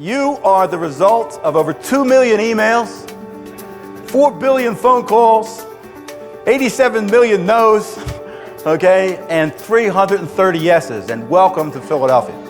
You are the result of over 2 million emails, 4 billion phone calls, 87 million no's, okay, and 330 yeses, and welcome to Philadelphia.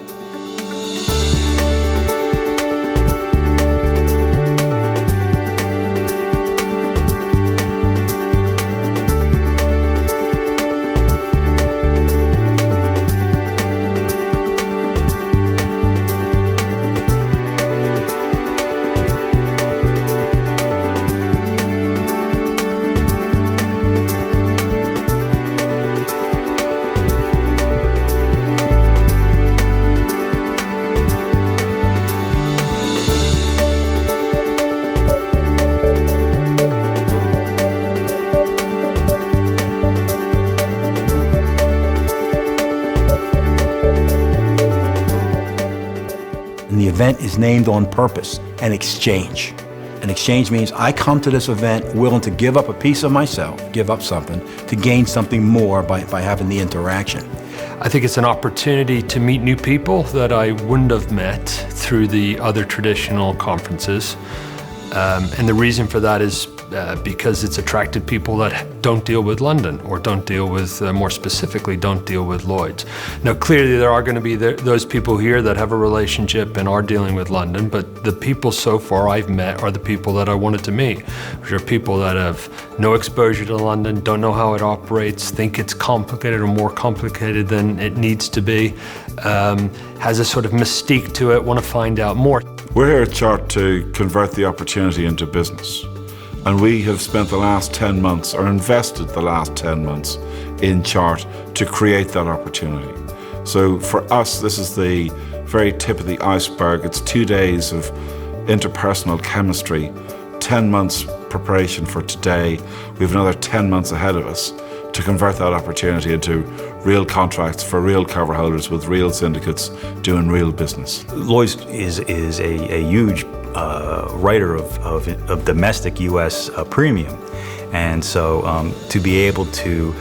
And the event is named on purpose, an exchange. An exchange means I come to this event willing to give up a piece of myself, give up something, to gain something more by having the interaction. I think it's an opportunity to meet new people that I wouldn't have met through the other traditional conferences. And the reason for that is because it's attracted people that don't deal with London, or don't deal with, more specifically, don't deal with Lloyd's. Now, clearly there are going to be those people here that have a relationship and are dealing with London, but the people so far I've met are the people that I wanted to meet, which are people that have no exposure to London, don't know how it operates, think it's complicated or more complicated than it needs to be, has a sort of mystique to it, want to find out more. We're here at Chart to convert the opportunity into business. And we have spent the last 10 months, or invested the last 10 months in Chart to create that opportunity. So for us, this is the very tip of the iceberg. It's 2 days of interpersonal chemistry, 10 months preparation for today. We have another 10 months ahead of us to convert that opportunity into real contracts for real cover holders with real syndicates doing real business. Lloyd's is a huge writer of domestic U.S. Premium, and so to be able to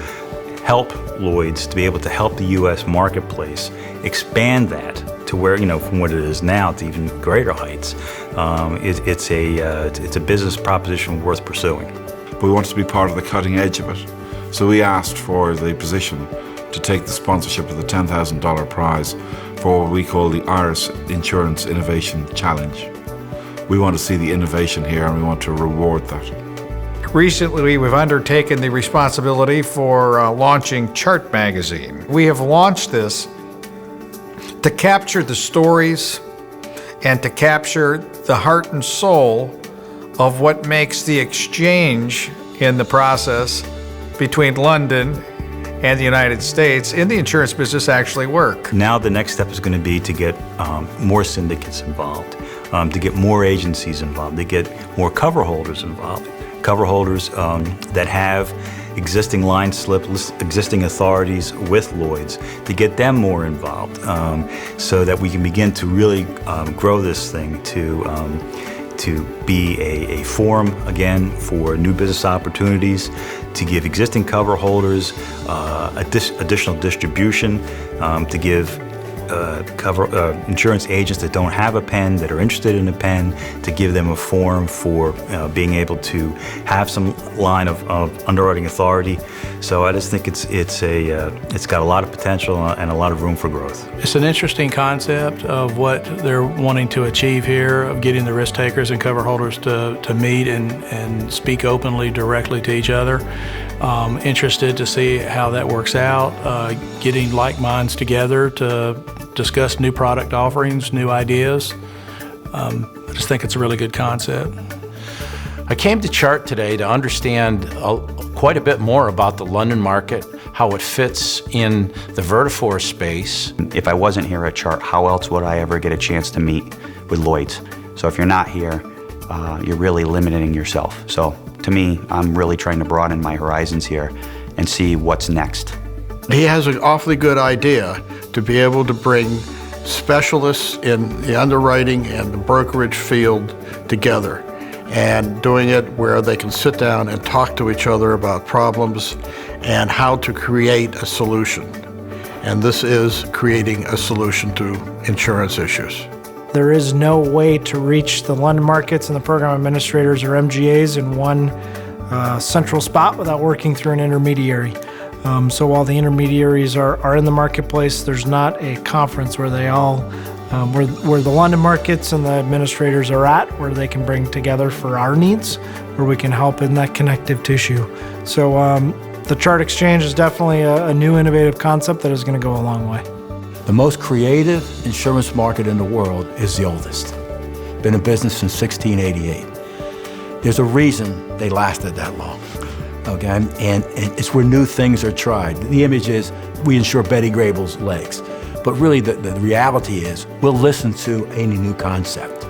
help Lloyd's, to be able to help the U.S. marketplace expand that to where, from what it is now to even greater heights, it's a business proposition worth pursuing. We wanted to be part of the cutting edge of it, so we asked for the position to take the sponsorship of the $10,000 prize for what we call the Irish Insurance Innovation Challenge. We want to see the innovation here, and we want to reward that. Recently, we've undertaken the responsibility for launching Chart Magazine. We have launched this to capture the stories and to capture the heart and soul of what makes the exchange in the process between London and the United States in the insurance business actually work. Now the next step is going to be to get more syndicates involved, to get more agencies involved, to get more cover holders involved. Cover holders that have existing line slip, existing authorities with Lloyd's, to get them more involved, so that we can begin to really grow this thing to be a forum, again, for new business opportunities, to give existing cover holders additional distribution, to give insurance agents that don't have a pen, that are interested in a pen, to give them a forum for being able to have some line of underwriting authority. So I just think it's got a lot of potential and a lot of room for growth. It's an interesting concept of what they're wanting to achieve here, of getting the risk takers and cover holders to meet and speak openly, directly to each other. Interested to see how that works out, getting like minds together to discuss new product offerings, new ideas. I just think it's a really good concept. I came to Chart today to understand quite a bit more about the London market, how it fits in the vertiforce space. If I wasn't here at Chart, how else would I ever get a chance to meet with Lloyd's? So if you're not here, you're really limiting yourself. So to me, I'm really trying to broaden my horizons here and see what's next. He has an awfully good idea to be able to bring specialists in the underwriting and the brokerage field together, and doing it where they can sit down and talk to each other about problems and how to create a solution. And this is creating a solution to insurance issues. there is no way to reach the London markets and the program administrators or MGAs in one central spot without working through an intermediary. So while the intermediaries are in the marketplace, there's not a conference where they all, where the London markets and the administrators are at, where they can bring together for our needs, where we can help in that connective tissue. So the Chart Exchange is definitely a new innovative concept that is going to go a long way. The most creative insurance market in the world is the oldest. Been in business since 1688. There's a reason they lasted that long, okay? And it's where new things are tried. The image is we insure Betty Grable's legs. But really the reality is we'll listen to any new concept.